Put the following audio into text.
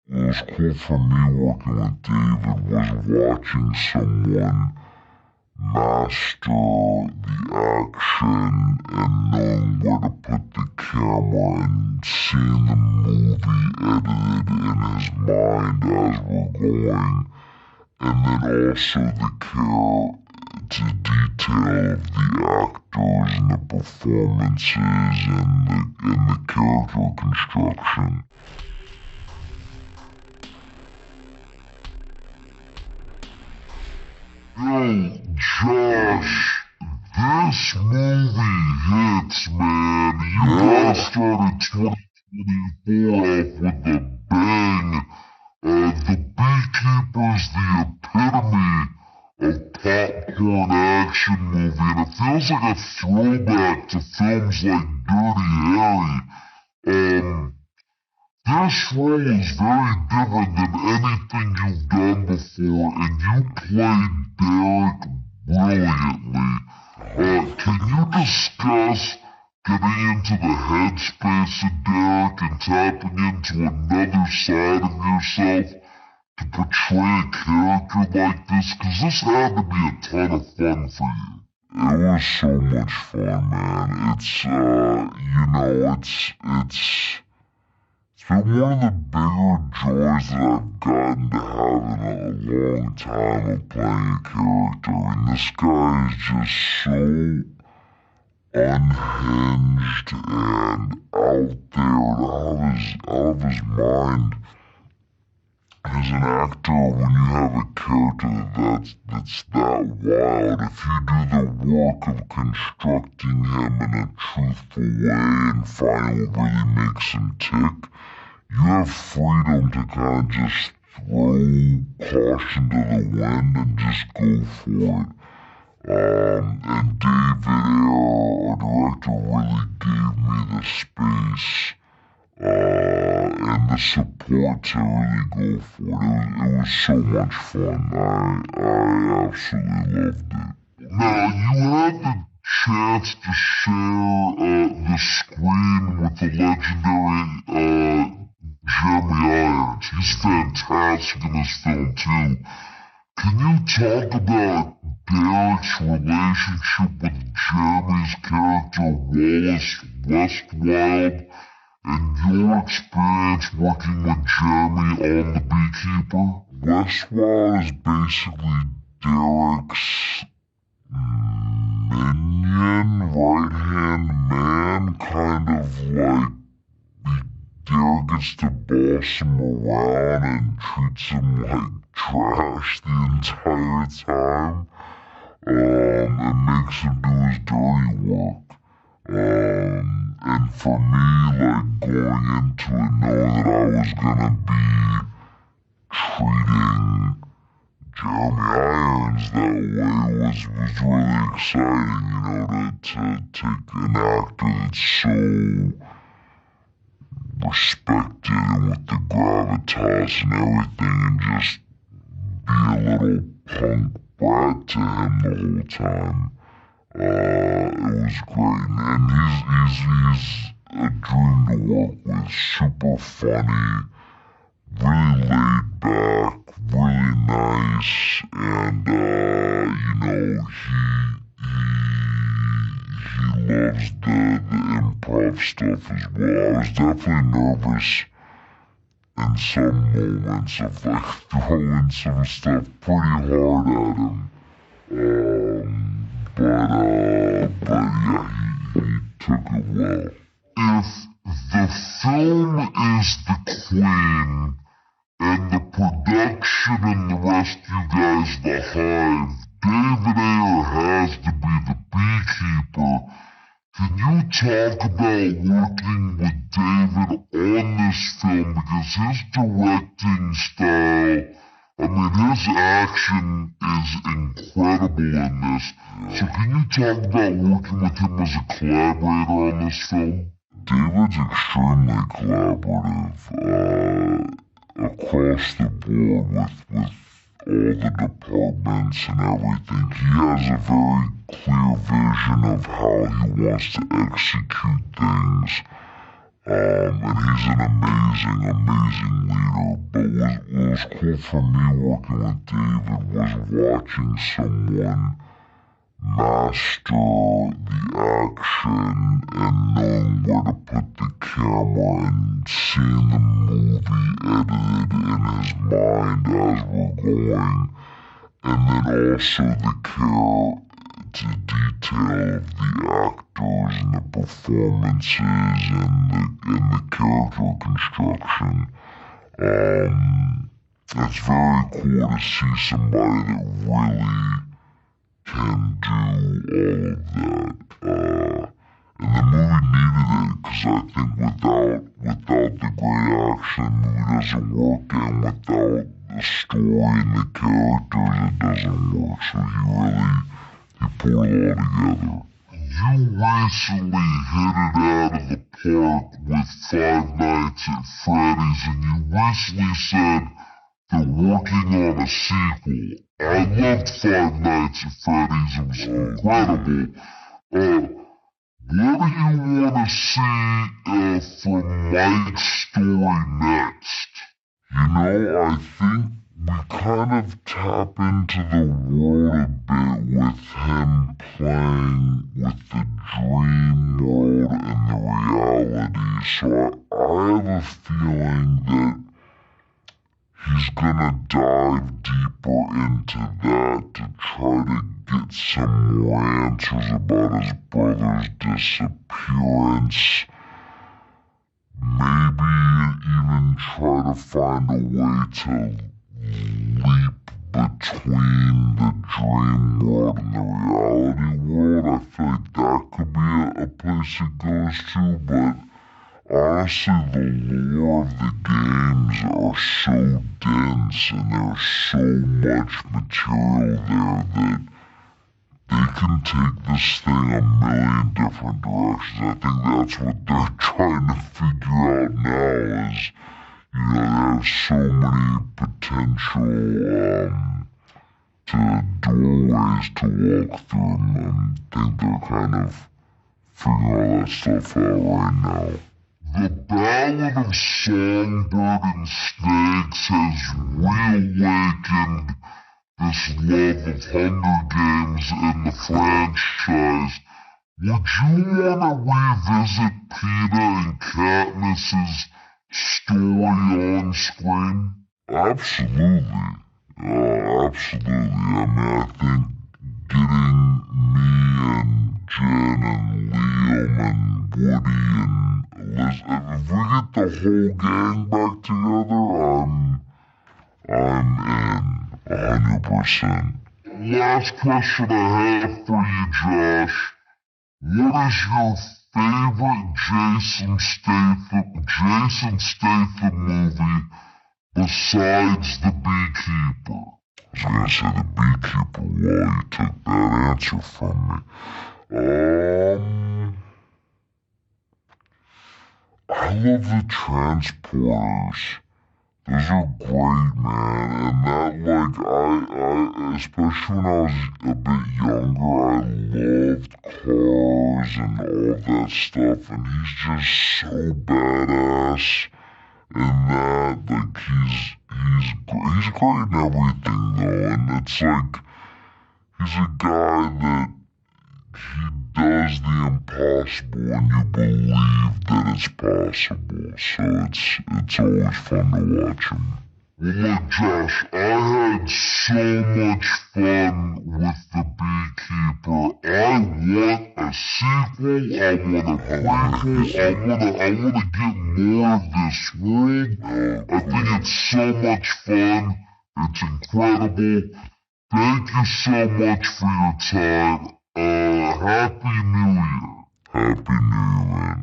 what was cool for me working with David was watching someone master the action and knowing where to put the camera and seeing the movie edited in his mind as we're going, and then also the care to detail of the actors and the performances and the character construction. Yo, Josh, this movie hits, man. You guys started 2024 off with a bang. The Beekeeper's the epitome of popcorn action movie, and it feels like a throwback to films like Dirty Harry. This role is very different than anything you've done before, and you played Derek brilliantly. Can you discuss getting into the headspace of Derek and tapping into another side of yourself to portray a character like this? Because this had to be a ton of fun for you. It was so much fun, man. It's been one of the bigger joys that I've gotten to have in a long time of playing a character. And this guy is just so unhinged and out there and out of his mind. As an actor, when you have a character that's that wild, if you do the work of constructing him in a truthful way and find what really makes him tick, you have freedom to kind of just throw caution to the wind and just go for it. And David Ayer, our director, really gave me the space and the support to really go for it. It was so much fun. I absolutely loved it. Now, you had the chance to share the screen with the legendary Jeremy Irons. He's fantastic in this film, too. Can you talk about Derek's relationship with Jeremy's character, Wallace Westwild, and your experience working with Jeremy on The Beekeeper? Westwild is basically Derek's minion, right-hand man, kind of like Derek gets to boss him around and treats him like trash the entire time, and makes him do his dirty work. And for me, like, going into it, knowing that I was gonna be treating Jeremy Irons that way was really exciting, to take an actor that's so respected and with the gravitas and everything and just be a little punk brat to him the whole time. It was great, and he's a dream to work with. Super funny, really laid back, really nice, and he loves the improv stuff as well. I was definitely nervous in some moments of like throwing some stuff pretty hard at him. But yeah, he took it well. If the film is the queen and the production and the rest of you guys the hive, David Ayer has to be the Beekeeper. Can you talk about working with David on this film? Because his directing style, his action is incredible in this. So can you talk about working with him as a collaborator on this film? David's extremely collaborative across the board with all the departments and everything. He has a very clear vision of how he wants to execute things. And he's an amazing leader, was cool for me working with David was watching someone master the action and knowing where to put the camera and seeing the movie edited in his mind as we're going, and then also the care to detail of the actors and the performances and the character construction. It's very cool to see somebody that really can do all of that. And the movie needed it because I think without the great action, the movie doesn't work, and without the story and the characters, it doesn't work. So he pulled it all together. You recently hit it out of the park with Five Nights at Freddy's, and you recently said they're working on a sequel. I loved Five Nights at Freddy's. It was incredible. What do you want to see from Mike's story next? You know, I think we kind of tap into the world a bit with him playing with the dream world and the reality. So I have a feeling that he's gonna dive deeper into that to try to get some more answers about his brother's disappearance. Maybe even try to find a way to leap between the dream world and the reality world. I feel like that could be a place it goes to, but honestly, the lore of the games are so dense and there's so much material there that they can take this thing a million different directions. I think that's what they're trying to figure out now is, they have so many potential doorways to walk through, and I think they're kind of figuring all that stuff out right now. The Ballad of Songbird and Snakes has reawakened this love of Hunger Games and the franchise. Would you want to revisit Peeta and Katniss's story on screen? Absolutely. Absolutely. I mean, I think getting me and Jen and Liam and Woody and Elizabeth, if we get the whole gang back together, I'm in 100%. Last question I have for you, Josh. What is your favorite Jason Statham movie besides The Beekeeper? I was gonna say The Beekeeper. Well, you took that answer from me. I love The Transporters. Those are great, man, and that, I especially when I was a bit younger, I loved cars and all that stuff, and he's just so badass in that, he's great in everything, though, and it's like, he's a guy that, he does the impossible and you believe that it's possible, so it's always fun to watch him. Well, look, Josh, I had so much fun with The Beekeeper. I want a sequel, I want a prequel, I want to get more of this world. I think it's so much fun, it's incredible. Thank you so much for your time. Happy New Year. Happy New Year, man.